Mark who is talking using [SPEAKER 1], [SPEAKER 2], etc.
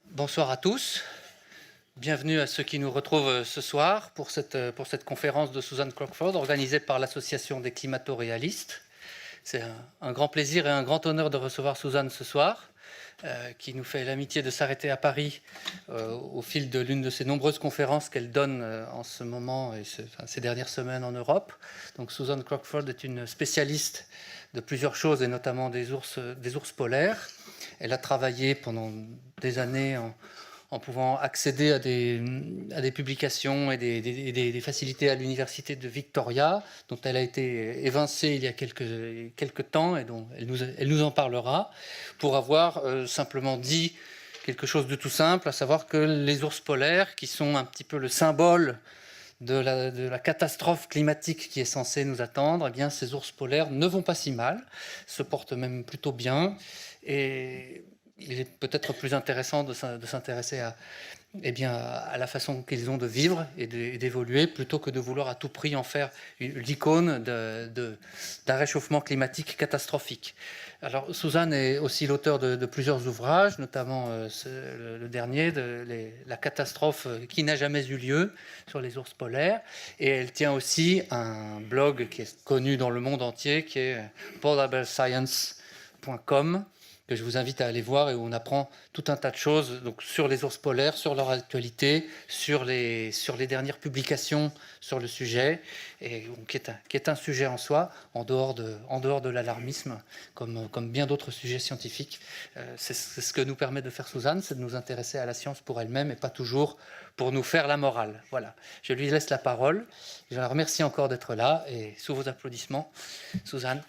[SPEAKER 1] Bonsoir à tous. Bienvenue à ceux qui nous retrouvent ce soir pour cette conférence de Susan Crockford organisée par l'Association des climato-réalistes. C'est un grand plaisir et un grand honneur de recevoir Susan ce soir, qui nous fait l'amitié de s'arrêter à Paris au fil de l'une de ces nombreuses conférences qu'elle donne en ce moment et ces dernières semaines en Europe. Donc Susan Crockford est une spécialiste de plusieurs choses et notamment des ours polaires. Elle a travaillé pendant des années en pouvant accéder à des publications et des facilités à l'université de Victoria, dont elle a été évincée il y a quelques temps et dont elle nous en parlera, pour avoir simplement dit quelque chose de tout simple, à savoir que les ours polaires, qui sont un petit peu le symbole de la catastrophe climatique qui est censée nous attendre, eh bien, ces ours polaires ne vont pas si mal, se portent même plutôt bien, et il est peut-être plus intéressant de s'intéresser à la façon qu'ils ont de vivre et d'évoluer, plutôt que de vouloir à tout prix en faire l'icône d'un réchauffement climatique catastrophique. Alors, Susan est aussi l'auteur de plusieurs ouvrages, notamment le dernier, La catastrophe qui n'a jamais eu lieu, sur les ours polaires. Et elle tient aussi un blog qui est connu dans le monde entier, qui est polarbearscience.com, que je vous invite à aller voir et où on apprend tout un tas de choses donc, sur les ours polaires, sur leur actualité, sur les dernières publications sur le sujet, et qui est un sujet en soi, en dehors de l'alarmisme, comme bien d'autres sujets scientifiques. C'est ce que nous permet de faire Suzanne, c'est de nous intéresser à la science pour elle-même et pas toujours pour nous faire la morale. Voilà, je lui laisse la parole. Je la remercie encore d'être là et sous vos applaudissements, Suzanne.